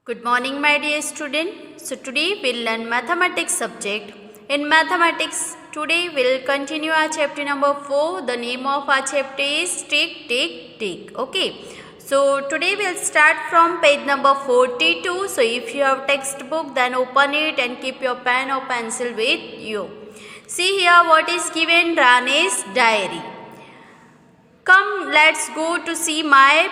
Good morning, my dear student. So today we'll learn mathematics subject. In mathematics, today we'll continue our chapter number 4. The name of our chapter is Tick, Tick, Tick. Okay. So today we'll start from page number 42. So if you have textbook, then open it and keep your pen or pencil with you. See here what is given. Rani's diary. Come let's go to see my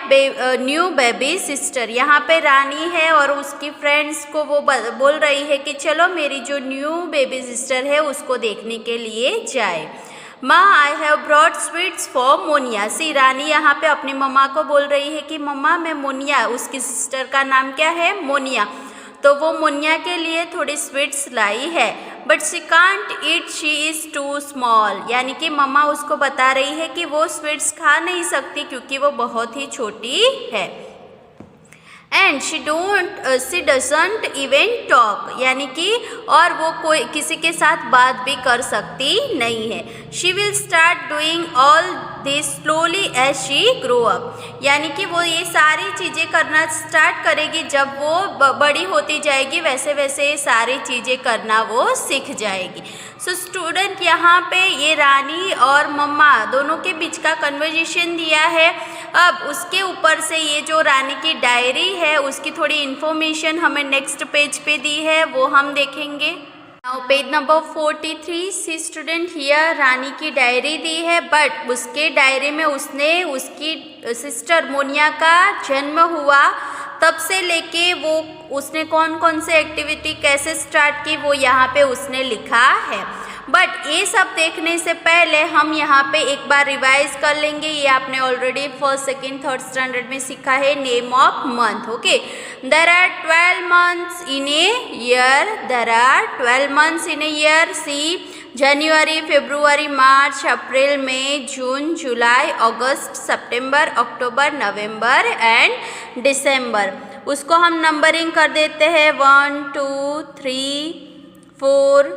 new baby sister. यहाँ पे रानी है और उसकी friends को वो बोल रही है कि चलो मेरी जो न्यू बेबी सिस्टर है उसको देखने के लिए जाए। माँ I have brought sweets for Monia. See Rani यहाँ पे अपनी मम्मा को बोल रही है कि मम्मा मैं मोनिया, उसकी सिस्टर का नाम क्या है मोनिया, तो वो मोनिया के लिए थोड़ी स्वीट्स लाई है। But she can't eat, she is too small. यानी कि मम्मा उसको बता रही है कि वो स्वीट्स खा नहीं सकती क्योंकि वो बहुत ही छोटी है। And she doesn't even talk, यानी कि और वो कोई किसी के साथ बात भी कर सकती नहीं है। She will start doing all this slowly as she grow up, यानी कि वो ये सारी चीज़ें करना स्टार्ट करेगी जब वो बड़ी होती जाएगी, वैसे वैसे ये सारी चीज़ें करना वो सीख जाएगी। सो स्टूडेंट यहाँ पे ये रानी और मम्मा दोनों के बीच का कन्वर्जेशन दिया है। अब उसके ऊपर से ये जो रानी की डायरी है उसकी थोड़ी इन्फॉर्मेशन हमें नेक्स्ट पेज पे दी है, वो हम देखेंगे। Now page number 43। See student here Rani की डायरी दी है, बट उसके डायरी में उसने उसकी सिस्टर मोनिया का जन्म हुआ तब से लेके वो उसने कौन कौन से एक्टिविटी कैसे स्टार्ट की वो यहाँ पे उसने लिखा है। बट ये सब देखने से पहले हम यहाँ पे एक बार रिवाइज कर लेंगे। ये आपने already first second third standard में सीखा है, name of month. Okay, there are 12 months in a year. There are 12 months in a year. See January, February, March, April, May, June, July, August, September, October, November and December. उसको हम numbering कर देते हैं 1 2 3 4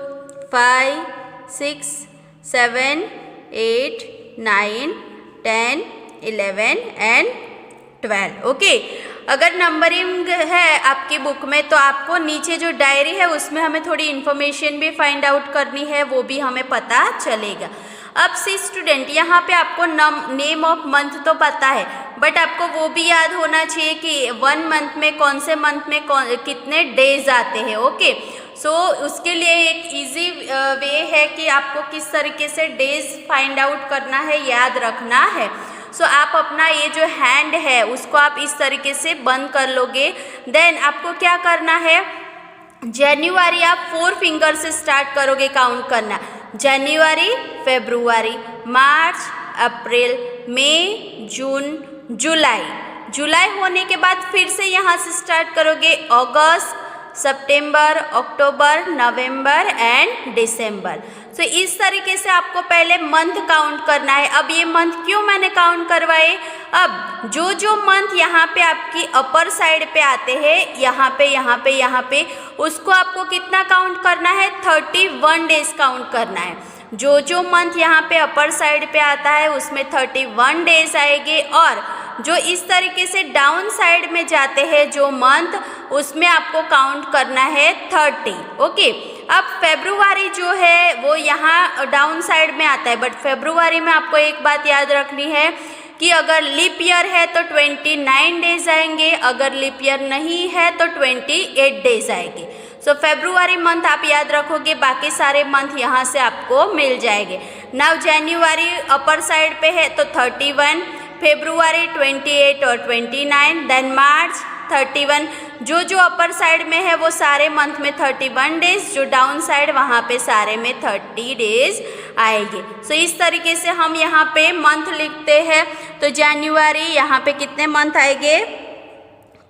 5 6 7 8 9 10 11 and 12। Okay, अगर numbering है आपकी book में तो आपको नीचे जो डायरी है उसमें हमें थोड़ी इन्फॉर्मेशन भी फाइंड आउट करनी है, वो भी हमें पता चलेगा। अब सी स्टूडेंट यहाँ पे आपको नेम ऑफ मंथ तो पता है, बट आपको वो भी याद होना चाहिए कि 1 मंथ में कौन से मंथ में कितने डेज आते हैं। ओके, सो उसके लिए एक इजी वे है कि आपको किस तरीके से डेज फाइंड आउट करना है, याद रखना है। सो आप अपना ये जो हैंड है उसको आप इस तरीके से बंद कर लोगे। देन आपको क्या करना है, जनवरी आप 4 फिंगर से स्टार्ट करोगे काउंट करना। जनवरी, February, March, April, May, June, जुलाई। जुलाई होने के बाद फिर से यहाँ से स्टार्ट करोगे अगस्त, सितंबर, अक्टूबर, नवंबर एंड दिसंबर। सो इस तरीके से आपको पहले मंथ काउंट करना है। अब ये मंथ क्यों मैंने काउंट करवाए, अब जो मंथ यहाँ पे आपकी अपर साइड पे आते हैं, यहाँ पे उसको आपको कितना काउंट करना है, 31 डेज काउंट करना है। जो मंथ यहाँ पे अपर साइड पे आता है उसमें 31 डेज आएंगे, और जो इस तरीके से डाउन साइड में जाते हैं जो मंथ, उसमें आपको काउंट करना है 30। ओके, अब फरवरी जो है वो यहाँ डाउन साइड में आता है, बट फरवरी में आपको एक बात याद रखनी है कि अगर लीप ईयर है तो 29 डेज आएंगे, अगर लीप ईयर नहीं है तो 28 डेज आएंगे। सो फरवरी मंथ आप याद रखोगे, बाकी सारे मंथ यहाँ से आपको मिल जाएंगे। नाउ जनवरी अपर साइड पे है तो 31, फरवरी 28 और 29, देन मार्च 31। जो अपर साइड में है वो सारे मंथ में 31 डेज, जो डाउन साइड वहाँ पे सारे में 30 डेज आएंगे। सो इस तरीके से हम यहाँ पे मंथ लिखते हैं। तो जनवरी यहाँ पे कितने मंथ आएंगे,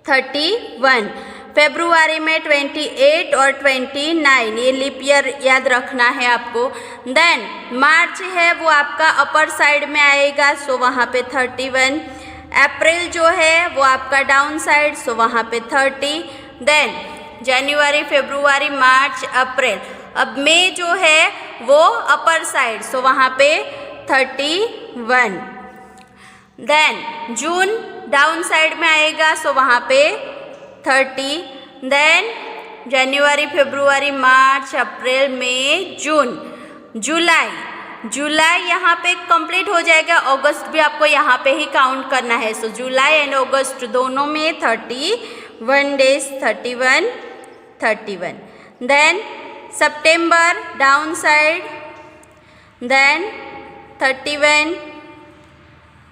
31, फरवरी में 28 और 29, ये लीप ईयर याद रखना है आपको। देन मार्च है वो आपका अपर साइड में आएगा, सो वहाँ पे 31। अप्रैल जो है वो आपका डाउन साइड, सो वहाँ पे 30। देन जनवरी, फरवरी, मार्च, अप्रैल। अब मई जो है वो अपर साइड, सो वहाँ पे 31। देन जून डाउन साइड में आएगा, सो वहाँ पे 30। देन जनवरी, February, March, April, May, June, जुलाई यहाँ पे कंप्लीट हो जाएगा। अगस्त भी आपको यहाँ पे ही काउंट करना है। सो जुलाई एंड अगस्त दोनों में 31 डेज, 31। देन सितंबर down side, then 31,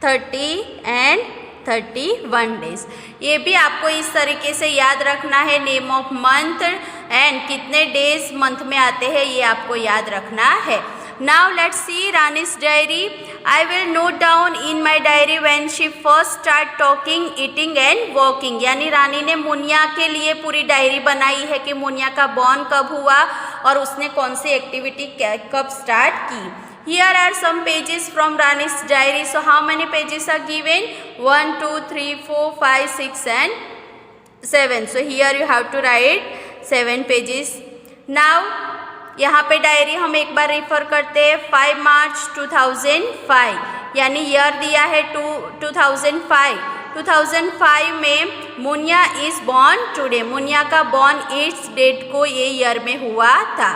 30 and 31 days. ये भी आपको इस तरीके से याद रखना है। नेम ऑफ मंथ एंड कितने डेज मंथ में आते हैं ये आपको याद रखना है। Now let's see Rani's diary. I will note down in my diary when she first start talking, eating and walking. यानी रानी ने मुनिया के लिए पूरी डायरी बनाई है कि मुनिया का बॉर्न कब हुआ और उसने कौन सी एक्टिविटी कब स्टार्ट की। Here are some pages from Rani's diary. So how many pages are given? 1, 2, 3, 4, 5, 6 and 7. So here you have to write 7 pages. Now यहाँ पे डायरी हम एक बार रेफर करते हैं। 5 मार्च 2005 यानी ईयर दिया है 2005। 2005 में Muniya is born today. Muniya का बॉर्न इस डेट को ये ईयर में हुआ था।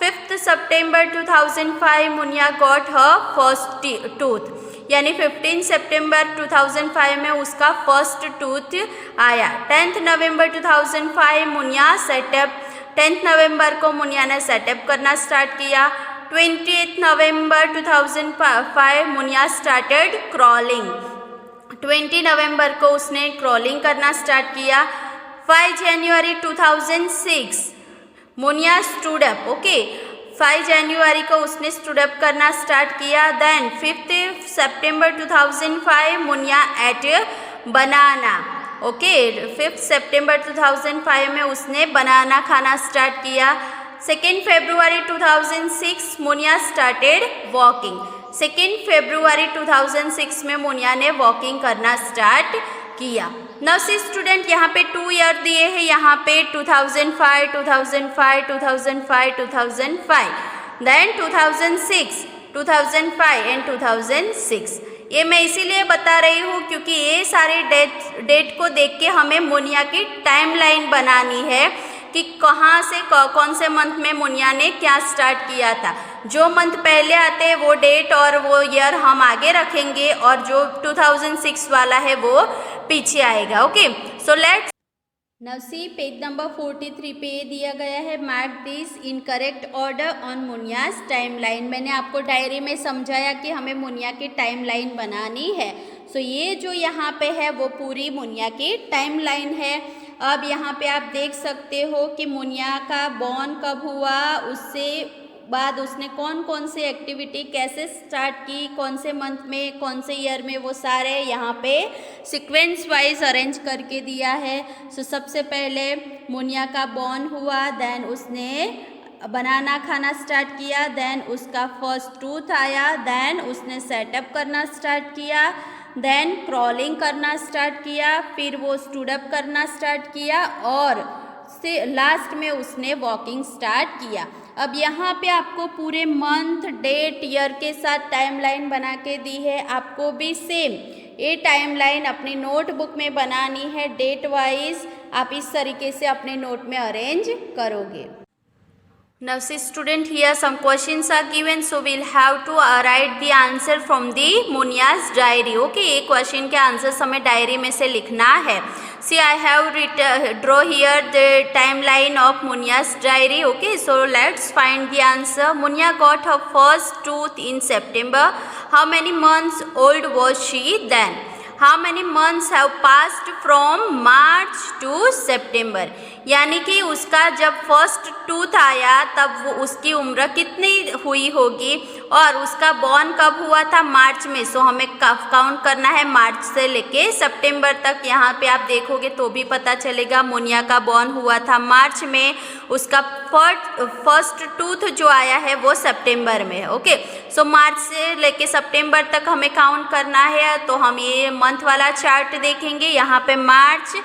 5 सितंबर 2005 Muniya got her first tooth यानी 15 सितंबर 2005 में उसका फर्स्ट टूथ आया। 10 नवंबर 2005 मुनिया सेटअप 10 नवंबर को मुनिया ने सेटअप करना स्टार्ट किया। 28 नवंबर 2005 मुनिया स्टार्टेड क्रॉलिंग। 20 नवंबर को उसने क्रॉलिंग करना स्टार्ट किया। 5 जनवरी 2006 मुनिया स्टूड अप। ओके, 5 जनवरी को उसने स्टूड अप करना स्टार्ट किया। देन 5 सितंबर 2005 मुनिया एट बनाना। ओके, 5 सितंबर 2005 में उसने बनाना खाना स्टार्ट किया। 2 फरवरी 2006 मुनिया स्टार्टेड वॉकिंग। 2 फरवरी 2006 में मुनिया ने वॉकिंग करना स्टार्ट किया। नाउ सी स्टूडेंट, यहाँ पे 2 ईयर दिए हैं। यहाँ पे 2005, 2005, 2005, 2005, देन 2006, 2005 एंड 2006। ये मैं इसीलिए बता रही हूँ क्योंकि ये सारे डेट को देख के हमें मुनिया की टाइमलाइन बनानी है कि कहाँ से कौन से मंथ में मुनिया ने क्या स्टार्ट किया था। जो मंथ पहले आते हैं वो डेट और वो ईयर हम आगे रखेंगे और जो 2006 वाला है वो पीछे आएगा। Okay, so let's now see page number 43 पे ये दिया गया है, mark this in correct order on Munia's timeline. मैंने आपको डायरी में समझाया कि हमें मुनिया की टाइमलाइन बनानी है। सो ये जो यहाँ पे है वो पूरी मुनिया की टाइमलाइन है। अब यहाँ पे आप देख सकते हो कि मुनिया का बॉर्न कब हुआ, उससे बाद उसने कौन कौन सी एक्टिविटी कैसे स्टार्ट की, कौन से मंथ में, कौन से ईयर में, वो सारे यहाँ पे सीक्वेंस वाइज अरेंज करके दिया है। सो सबसे पहले मुनिया का बॉर्न हुआ, देन उसने बनाना खाना स्टार्ट किया, देन उसका फर्स्ट टूथ आया, देन उसने सेटअप करना स्टार्ट किया, देन क्रॉलिंग करना स्टार्ट किया, फिर वो स्टूड अप करना स्टार्ट किया और से लास्ट में उसने वॉकिंग स्टार्ट किया। अब यहाँ पे आपको पूरे मंथ, डेट, ईयर के साथ टाइमलाइन बना के दी है। आपको भी सेम ये टाइमलाइन अपनी नोटबुक में बनानी है। डेट वाइज आप इस तरीके से अपने नोट में अरेंज करोगे। Now see student, here some questions are given, so we'll have to write the answer from the Munia's diary. Okay, ये क्वेश्चन के आंसर्स हमें डायरी में से लिखना है। See, I have draw here the timeline of Munia's diary. Okay, so let's find the answer. Munia got her first tooth in September. How many months old was she then? How many months have passed from March to September? यानी कि उसका जब first tooth आया तब वो उसकी उम्र कितनी हुई होगी और उसका बॉर्न कब हुआ था, मार्च में। सो हमें काउंट करना है मार्च से लेके सितंबर तक। यहाँ पे आप देखोगे तो भी पता चलेगा मुनिया का बॉर्न हुआ था मार्च में, उसका फर्स्ट टूथ जो आया है वो सितंबर में है। ओके, सो मार्च से लेके सितंबर तक हमें काउंट करना है। तो हम ये मंथ वाला चार्ट देखेंगे। यहाँ पे March,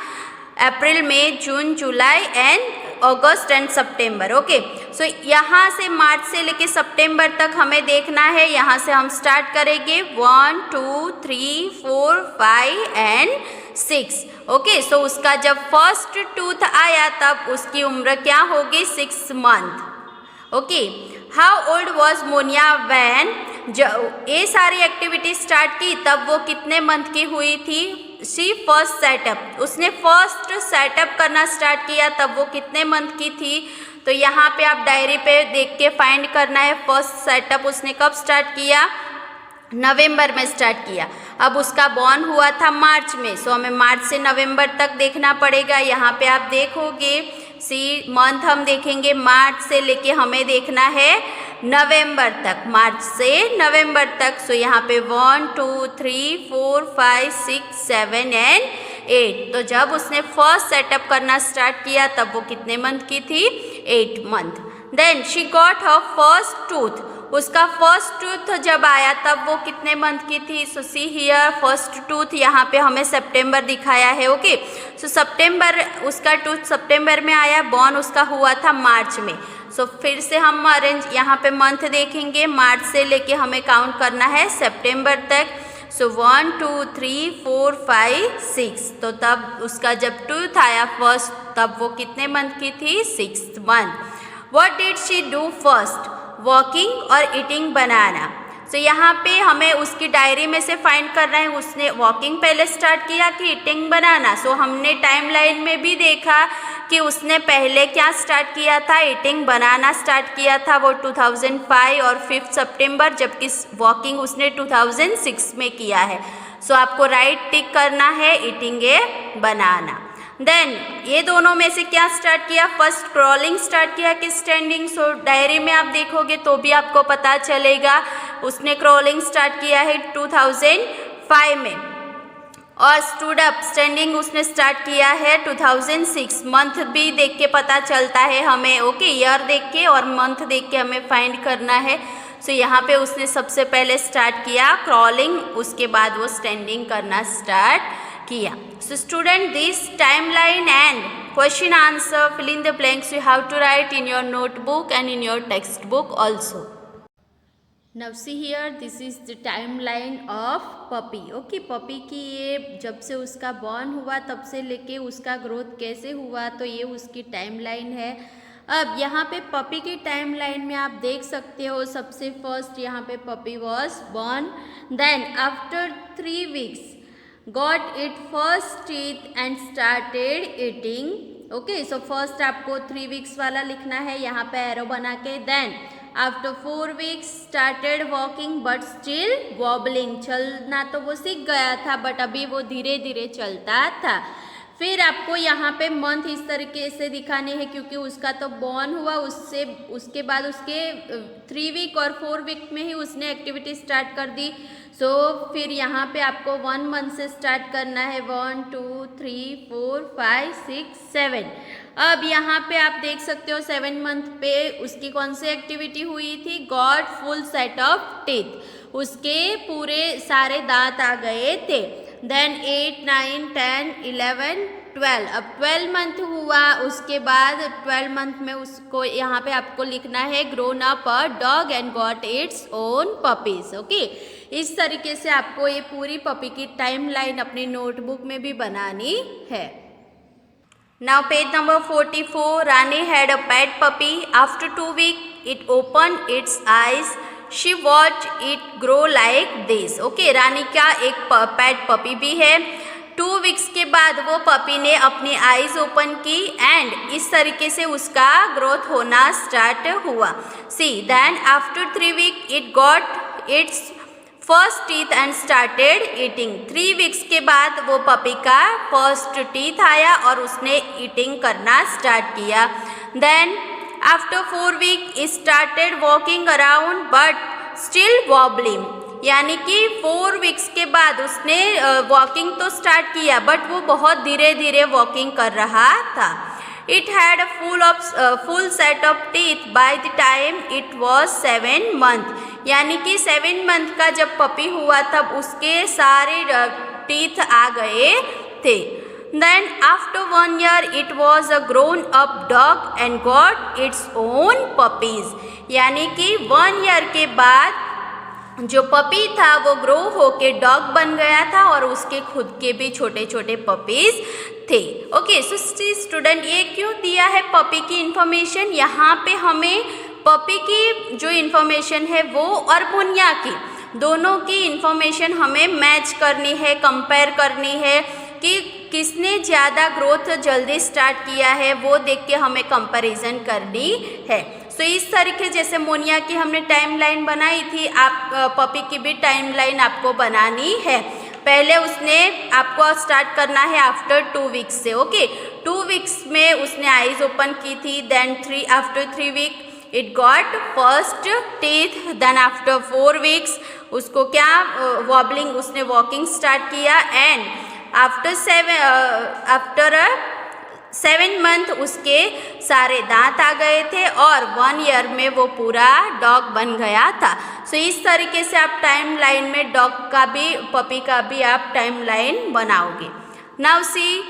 April, May, June, July and August and September. Okay, so यहाँ से मार्च से लेके सितंबर तक हमें देखना है। यहाँ से हम स्टार्ट करेंगे 1, 2, 3, 4, 5 एंड 6. ओके, सो उसका जब फर्स्ट टूथ आया तब उसकी उम्र क्या होगी? 6 month. Okay, how old was Monia when, जब ये सारी एक्टिविटी स्टार्ट की तब वो कितने मंथ की हुई थी? शी फर्स्ट सेटअप, उसने फर्स्ट सेटअप करना स्टार्ट किया तब वो कितने मंथ की थी? तो यहाँ पे आप डायरी पे देख के फाइंड करना है फर्स्ट सेटअप उसने कब स्टार्ट किया? नवंबर में स्टार्ट किया. अब उसका बॉर्न हुआ था मार्च में, सो हमें मार्च से नवंबर तक देखना पड़ेगा. यहाँ पे आप देखोगे सी मंथ हम देखेंगे मार्च से लेके हमें देखना है नवंबर तक, मार्च से नवंबर तक. सो यहाँ पे 1 2 3 4 5 6 7 एंड 8. तो जब उसने फर्स्ट सेटअप करना स्टार्ट किया तब वो कितने मंथ की थी? 8 month. Then she got her first tooth, उसका फर्स्ट टूथ जब आया तब वो कितने मंथ की थी? So see here first tooth, यहाँ पे हमें सितंबर दिखाया है. ओके, सो सितंबर, उसका टूथ सितंबर में आया, बॉर्न उसका हुआ था मार्च में. सो फिर से हम अरेंज यहाँ पे मंथ देखेंगे, मार्च से लेके हमें काउंट करना है सितंबर तक. सो 1 2 3 4 5 6. तो तब उसका जब टूथ आया फर्स्ट तब वो कितने मंथ की थी? 6th month. What did she do first? Walking और ईटिंग बनाना. सो यहाँ पे हमें उसकी डायरी में से फाइंड करना है उसने वॉकिंग पहले स्टार्ट किया कि ईटिंग बनाना. सो हमने टाइमलाइन में भी देखा कि उसने पहले क्या स्टार्ट किया था? ईटिंग बनाना स्टार्ट किया था, वो 2005 और 5 सितंबर, जबकि वॉकिंग उसने 2006 में किया है. सो आपको राइट टिक करना है ईटिंग ए बनाना. देन ये दोनों में से क्या स्टार्ट किया? फर्स्ट क्रॉलिंग स्टार्ट किया कि स्टैंडिंग? सो डायरी में आप देखोगे तो भी आपको पता चलेगा उसने क्रॉलिंग स्टार्ट किया है 2005 में, और स्टूड अप स्टैंडिंग उसने स्टार्ट किया है 2006. मंथ भी देख के पता चलता है हमें. ओके, ईयर देख के और मंथ देख के हमें फाइंड करना है. सो यहाँ पे उसने सबसे पहले स्टार्ट किया क्रॉलिंग, उसके बाद वो स्टैंडिंग करना स्टार्ट किया. So student, this timeline and question answer fill in the blanks you have to write in your notebook and in your textbook also. Now see here, this is the timeline of puppy. Okay, puppy की ये जब से उसका born हुआ तब से लेके उसका ग्रोथ कैसे हुआ, तो ये उसकी टाइमलाइन है. अब यहाँ पे पपी की टाइमलाइन में आप देख सकते हो सबसे फर्स्ट यहाँ पे puppy was born. Then after 3 weeks got it first teeth and started eating. Okay, so first आपको 3 weeks वाला लिखना है यहाँ पे एरो बना के. Then after 4 weeks started walking but still wobbling, चलना तो वो सीख गया था बट अभी वो धीरे धीरे चलता था. फिर आपको यहाँ पे मंथ इस तरीके से दिखाने हैं क्योंकि उसका तो बॉर्न हुआ, उसके बाद उसके 3 week और 4 week में ही उसने एक्टिविटी स्टार्ट कर दी. सो फिर यहाँ पे आपको 1 month से स्टार्ट करना है. 1 2 3 4 5 6 7. अब यहाँ पे आप देख सकते हो 7 month पे उसकी कौन सी एक्टिविटी हुई थी? Got full set of teeth, उसके पूरे सारे दांत आ गए थे. देन 8 9 10 11 12. अब 12 month हुआ, उसके बाद 12 month में उसको यहाँ पे आपको लिखना है grown up a dog and got its own puppies. Okay, इस तरीके से आपको ये पूरी पपी की टाइमलाइन अपनी नोटबुक में भी बनानी है. Now page number 44. Rani had a pet puppy. After 2 weeks it open its eyes. She watch it grow like this. Okay, Rani का एक पेट पपी भी है. 2 weeks के बाद वो पपी ने अपनी आईज ओपन की एंड इस तरीके से उसका ग्रोथ होना स्टार्ट हुआ. See then after 3 weeks it got its first teeth and started eating. 3 weeks के बाद वो पपी का फर्स्ट टीथ आया और उसने ईटिंग करना स्टार्ट किया. Then after 4 weeks it started walking around but still wobbling. यानी कि 4 weeks के बाद उसने वॉकिंग तो स्टार्ट किया बट वो बहुत धीरे धीरे वॉकिंग कर रहा था. It had a full set of teeth by the time it was 7 months. यानी कि 7 month का जब पपी हुआ तब उसके सारे टीथ आ गए थे. Then after 1 year it was a grown up dog and got its own puppies. यानी कि 1 year के बाद जो पपी था वो ग्रो होके डॉग बन गया था और उसके खुद के भी छोटे छोटे पपीज थे। ओके, सो स्टूडेंट ये क्यों दिया है पपी की इंफॉर्मेशन? यहाँ पे हमें पपी की जो इंफॉर्मेशन है वो और मुनिया की दोनों की इंफॉर्मेशन हमें मैच करनी है, कंपेयर करनी है कि किसने ज़्यादा ग्रोथ जल्दी स्टार्ट किया है, वो देख के हमें कंपैरिजन करनी है। सो इस तरीके जैसे मोनिया की हमने टाइमलाइन बनाई थी, आप पपी की भी टाइमलाइन आपको बनानी है। पहले उसने आपको स्टार्ट करना है आफ्टर 2 वीक्स से। ओके, 2 वीक्स में उसने आईज ओपन की थी, then after 3 week it got first teeth, then after 4 weeks उसको क्या वॉबलिंग, उसने वॉकिंग स्टार्ट किया एंड आफ्टर 7 मंथ उसके सारे दांत आ गए थे और 1 ईयर में वो पूरा डॉग बन गया था। सो इस तरीके से आप टाइम लाइन में डॉग का भी पपी का भी आप टाइम लाइन बनाओगे। Now see,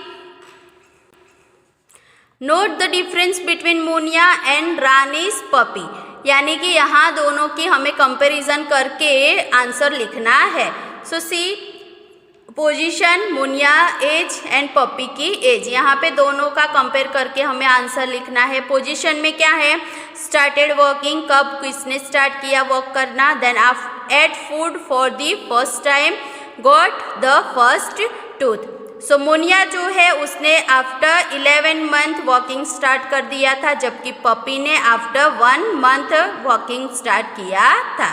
note the difference between Moniya and Rani's puppy, यानी कि यहाँ दोनों की हमें कंपैरिजन करके आंसर लिखना है। So see, position, Monia age and puppy की एज, यहाँ पे दोनों का कंपेयर करके हमें आंसर लिखना है। पोजीशन में क्या है? स्टार्टेड वर्किंग, कब किसने स्टार्ट किया वर्क करना, then ate food for the first time, got the first tooth. So Monia जो है उसने आफ्टर 11 मंथ वॉकिंग स्टार्ट कर दिया था, जबकि पपी ने आफ्टर 1 मंथ वॉकिंग स्टार्ट किया था।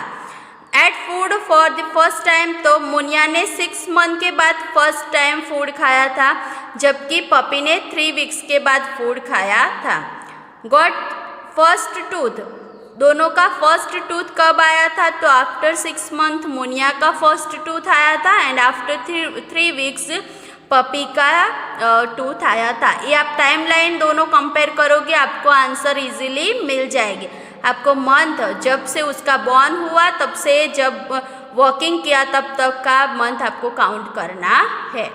Ate food for the first time, तो मोनिया ने 6 मंथ के बाद फर्स्ट टाइम फूड खाया था, जबकि पपी ने 3 वीक्स के बाद फूड खाया था। गॉट फर्स्ट टूथ, दोनों का फर्स्ट टूथ कब आया था? तो आफ्टर 6 मंथ मोनिया का फर्स्ट टूथ आया था एंड आफ्टर 3 वीक्स पपी का टूथ आया था। ये आप टाइमलाइन दोनों कंपेयर करोगे, आपको आंसर इजीली मिल जाएगी। आपको मंथ जब से उसका बॉर्न हुआ तब से जब वॉकिंग किया तब तक का मंथ आपको काउंट करना है।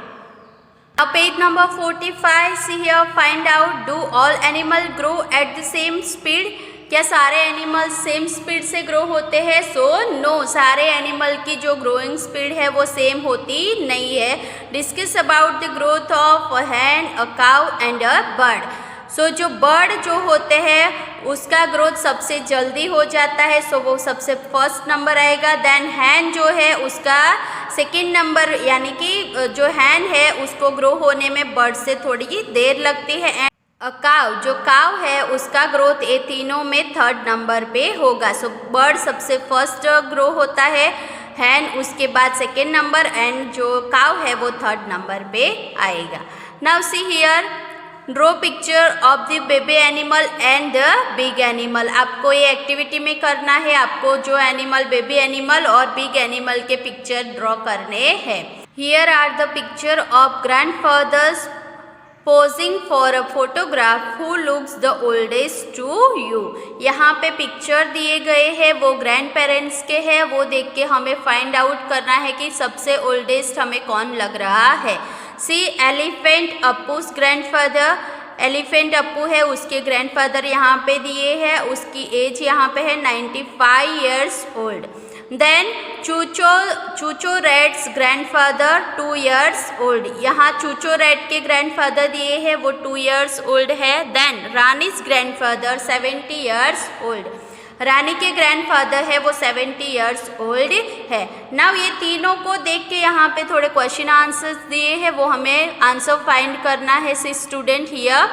अब page number 45, see here, find out, do all animal grow at the same speed? क्या सारे एनिमल सेम स्पीड से ग्रो होते हैं? सो नो, सारे एनिमल की जो ग्रोइंग स्पीड है वो सेम होती नहीं है। Discuss about the growth of a hen, a cow and a bird. So जो बर्ड जो होते हैं उसका ग्रोथ सबसे जल्दी हो जाता है, सो वो सबसे फर्स्ट नंबर आएगा। देन हैन जो है उसका सेकंड नंबर, यानी कि जो हैन है उसको ग्रो होने में बर्ड से थोड़ी देर लगती है। एंड काव, जो काव है उसका ग्रोथ ये तीनों में 3rd नंबर पे होगा। सो बर्ड सबसे फर्स्ट ग्रो होता है, हैन उसके बाद सेकेंड नंबर एंड जो काव है वो 3rd नंबर पे आएगा। Now see here, draw picture of the baby animal and the big animal. आपको ये एक्टिविटी में करना है, आपको जो एनिमल, बेबी एनिमल और बिग एनिमल के पिक्चर ड्रॉ करने हैं। Here are the picture of grandfathers posing for a photograph who looks the oldest to you. यहाँ पे पिक्चर दिए गए हैं वो ग्रैंड पेरेंट्स के हैं, वो देख के हमें फाइंड आउट करना है कि सबसे ओल्डेस्ट हमें कौन लग रहा है। सी एलिफेंट अप्पूस ग्रैंडफादर, एलिफेंट अप्पू है उसके ग्रैंडफादर यहाँ पे दिए हैं, उसकी एज यहाँ पे है 95 years old. Then Chucho rat's grandfather 2 years old, यहाँ चूचो रैट के ग्रैंडफादर दिए हैं वो 2 ईयर्स ओल्ड है। Then Rani's grandfather 70 years old, Rani के ग्रैंडफादर है वो 70 ईयर्स ओल्ड है। नाउ ये तीनों को देख के यहाँ पे थोड़े क्वेश्चन आंसर्स दिए हैं, वो हमें आंसर फाइंड करना है। See student here,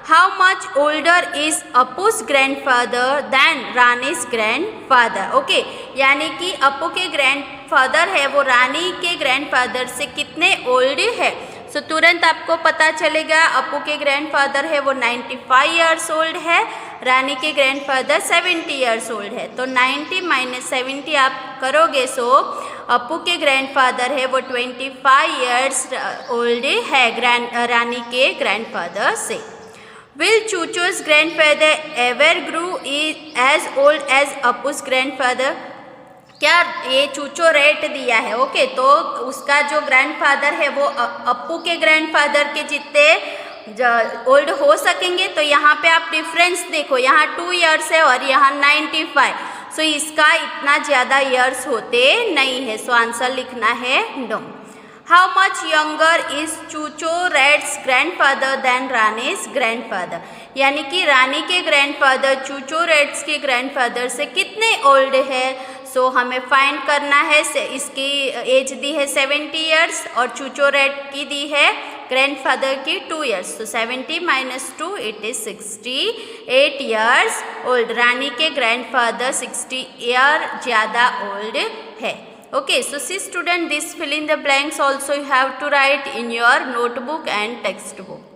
how much older is Appu's grandfather than Rani's grandfather? Okay, यानी कि अप्पू के ग्रैंडफादर है वो रानी के ग्रैंडफादर से कितने ओल्ड है। सो तुरंत आपको पता चलेगा अप्पू के ग्रैंडफादर है वो 95 ईयर्स ओल्ड है, रानी के ग्रैंडफादर 70 ईयर्स ओल्ड है। तो 90 - 70 आप करोगे, सो अप्पू के ग्रैंडफादर है वो 25 ईयर्स ओल्ड है रानी के ग्रैंडफादर से। Will Chucho's grandfather ever grew as old as Appu's grandfather? क्या ये चूचो रेट दिया है, ओके, तो उसका जो ग्रैंडफादर है वो अप्पू के ग्रैंडफादर के जितने ओल्ड हो सकेंगे। तो यहाँ पे आप डिफरेंस देखो, यहाँ 2 ईयर्स है और यहाँ 95। सो इसका इतना ज़्यादा ईयर्स होते नहीं है, सो आंसर लिखना है no. How much younger is Chucho rat's grandfather than Rani's grandfather, यानी कि रानी के ग्रैंडफादर चूचो रैट्स के ग्रैंडफादर से कितने ओल्ड है। सो हमें फाइंड करना है, इसकी एज दी है 70 ईयर्स और चूचो रैट की दी है ग्रैंडफादर की 2 ईयर्स। तो 70 minus 2 it is 68 years old. Rani के ग्रैंडफादर 60 ईयर ज़्यादा ओल्ड है। Okay, so see student, this fill in the blanks also you have to write in your notebook and textbook.